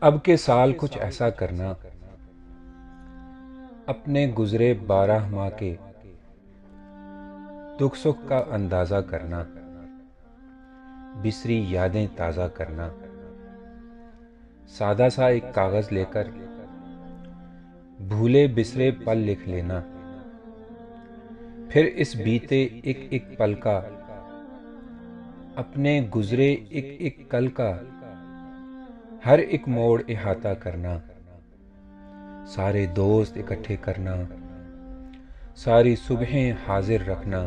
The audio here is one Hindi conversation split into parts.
अब के साल कुछ ऐसा करना, अपने गुजरे 12 माह के दुख सुख का अंदाज़ा करना, बिसरी यादें ताज़ा करना। सादा सा एक कागज़ लेकर भूले बिसरे पल लिख लेना, फिर इस बीते एक एक पल का, अपने गुजरे एक एक कल का, हर एक मोड़ इहाता करना। सारे दोस्त इकट्ठे करना, सारी सुबहें हाजिर रखना,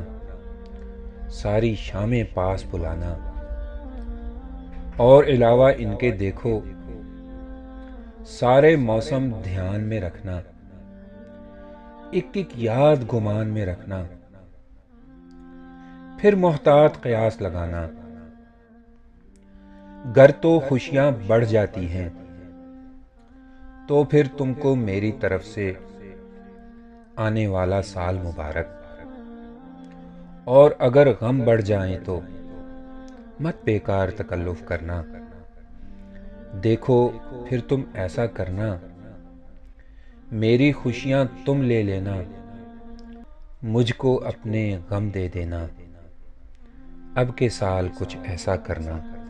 सारी शामें पास बुलाना। और अलावा इनके देखो, सारे मौसम ध्यान में रखना, एक एक याद गुमान में रखना। फिर मोहतात कयास लगाना, गर तो खुशियां बढ़ जाती हैं तो फिर तुमको मेरी तरफ से आने वाला साल मुबारक। और अगर गम बढ़ जाएं तो मत बेकार तकल्लुफ करना। देखो फिर तुम ऐसा करना, मेरी खुशियां तुम ले लेना, मुझको अपने गम दे देना। अब के साल कुछ ऐसा करना।